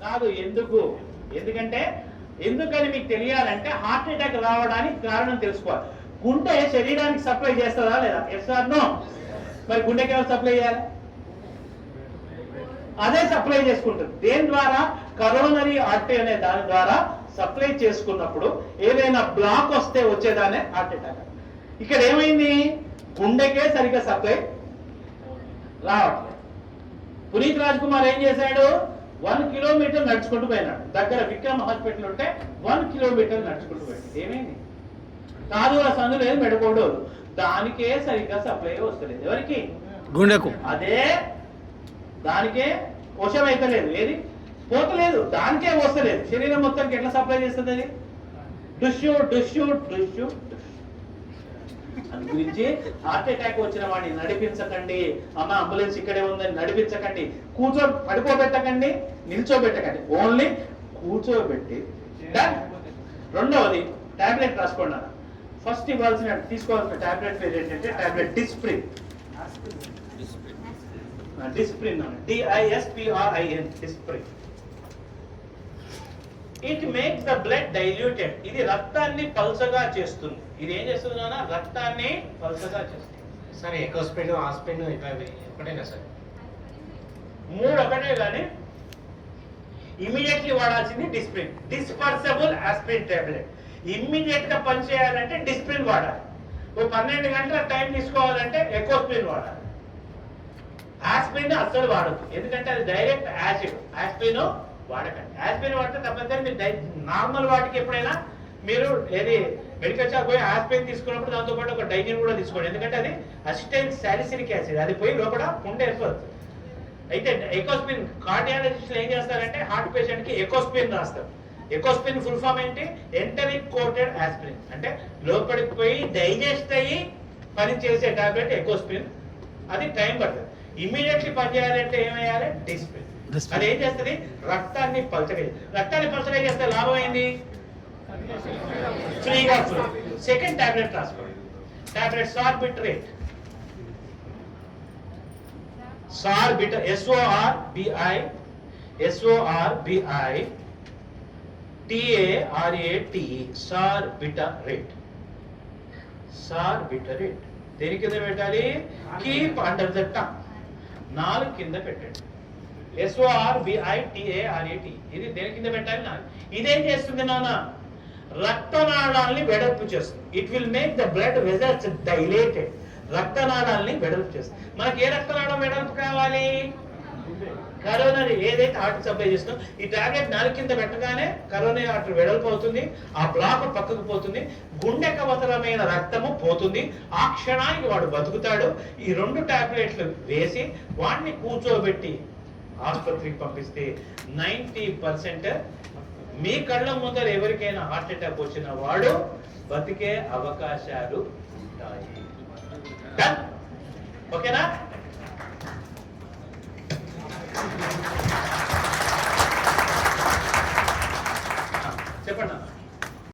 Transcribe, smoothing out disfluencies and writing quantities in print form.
కాదు. ఎందుకంటే ఎందుకని మీకు తెలియాలంటే హార్ట్ అటాక్ రావడానికి కారణం తెలుసుకోవాలి. గుండె శరీరానికి సప్లై చేస్తుందా లేదా? Yes or no? మరి గుండెకి ఎవరు సప్లై చేయాలి? అదే సప్లై చేసుకుంటుంది. దేని ద్వారా? కరోనరీ ఆర్టరీ అనే దాని ద్వారా సప్లై చేసుకున్నప్పుడు ఏదైనా బ్లాక్ వస్తే వచ్చేదానే హార్ట్ అటాక్. ఇక్కడ ఏమైంది? గుండెకే సరిగ్గా సప్లై రావట్లేదు. పునీత్ రాజ్ కుమార్ ఏం చేశాడు? 1 కిలోమీటర్ నడుచుకుంటూ పోయినాడు. దగ్గర విక్రమ్ హాస్పిటల్ ఉంటే 1 కిలోమీటర్ నడుచుకుంటూ పోయాడు. ఏమైంది? కాదుల సందు లేదు, మెడకోడోలు, దానికే సరిగ్గా సప్లై వస్తలేదు. ఎవరికి? గుండెకు. అదే దానికే వశం అయితే లేదు, ఏది పోతలేదు, దానికే వస్తలేదు. శరీరం మొత్తానికి ఎట్లా సప్లై చేస్తుంది అది? డుష్యూ డుష్యూ డుష్యూ. అందు గురించి హార్ట్ అటాక్ వచ్చిన వాడిని నడిపించకండి. అమ్మ అంబులెన్స్ ఇక్కడే ఉందని నడిపించకండి. పడుకోబెట్టకండి, నిల్చోబెట్టకండి, ఓన్లీ కూర్చోబెట్టి. రెండవది టాబ్లెట్ రాసుకోండి. ఫస్ట్ తీసుకోవాల్సిన టాబ్లెట్ పేరు ఏంటంటే tablet Disprin. Disprin, DISPRIN, Disprin. It makes the blood diluted. ఇది రక్తాన్ని పల్చగా చేస్తుంది. ఇది ఏం చేస్తుంది నాన్న? రక్తాన్ని పల్చగా చేస్తుంది. సరే, ఎకోస్పిన్, ఆస్పిన్ ఒకటేనా సార్? 3 ఒకటే, కానీ ఇమీడియట్లీ వాడాల్సింది Disprin. Dispersible aspirin tablet. Immediate గా పనిచేయాలంటే డిస్ప్రిన్ వాడాలి. 12 గంటల టైం తీసుకోవాలంటే ఎకోస్పిన్ వాడాలి. ఆస్పిరిన్ అస్సలు వాడద్దు, ఎందుకంటే అది డైరెక్ట్ యాసిడ్. ఆస్పిరిన్ వాడకండి. ఆస్పిరిన్ వాడితే తప్పనిసరి మీరు నార్మల్ వాటికి ఎప్పుడైనా మీరు ఏది మెడికల్ షాప్ పోయి ఆస్పిరిన్ తీసుకున్నప్పుడు దాంతో పాటు ఒక డైజిన్ కూడా తీసుకోండి. ఎందుకంటే అది అసిటైల్ సాలిసిలిక్ యాసిడ్, అది పోయి లోపల పుండె ఏర్పడుతుంది. అయితే ఎకోస్పిన్ కార్డియాలజిస్టులు ఏం చేస్తారంటే హార్ట్ పేషెంట్ కి ఎకోస్పిన్ రాస్తారు. ఎకోస్పిన్ ఫుల్ ఫామ్ ఏంటి? Enteric coated aspirin. అంటే లోపలికి పోయి డైజెస్ట్ అయ్యి పని చేసే టాబ్లెట్ ఎకోస్పిన్. అది టైం పడుతుంది. ఇమ్మీడియట్లీ పనిచేయాలంటే ఏమయ్యాలి? డిస్ప్రిన్. అది ఏం చేస్తుంది? రక్తాన్ని పల్చగా. రక్తాన్ని పల్చగా చేస్తే లాభం ఏంది? ఫ్రీగా ఫ్లో. సెకండ్ టాబ్లెట్ రాసుకోండి. టాబ్లెట్ సార్బిట్రేట్. సార్బిట్రేట్, SORBITARAT, సార్బిట్రేట్. సార్బిట్రేట్ దేని కింద పెట్టాలి? కీప్ అండర్ ద టంగ్, నాలుగు కింద పెట్టండి. SORBITARAT, ఇది దేని కింద పెట్టాలి? నాలుగు. ఇదేం చేస్తుంది నాన్న? రక్తనాళాలని వెడల్పు చేస్తుంది. It will make the blood vessels dilated. రక్తనాళాలని వెడల్పు చేస్తుంది. మనకి ఏ రక్తనాళం వెడల్పు కావాలి? కరోనరీ, ఏదైతే హార్ట్ సప్లై చేస్తుందో ఈ టాబ్లెట్ నాలుగు కింద పెట్టగానే కరోనరీ ఆర్టరీ వెడల్పు అవుతుంది. ఆ బ్లాక్ పక్కకు పోతుంది. గుండెకు అవసరమైన రక్తము పోతుంది. ఆ క్షణానికి వాడు బతుకుతాడు. ఈ 2 టాబ్లెట్లు వేసి వాడిని కూర్చోబెట్టి ఆసుపత్రికి పంపిస్తే 90% మీ కళ్ళ ముందర ఎవరికైనా హార్ట్ అటాక్ వచ్చిన వాడు బతికే అవకాశాలు ఉంటాయి. ఓకేనా?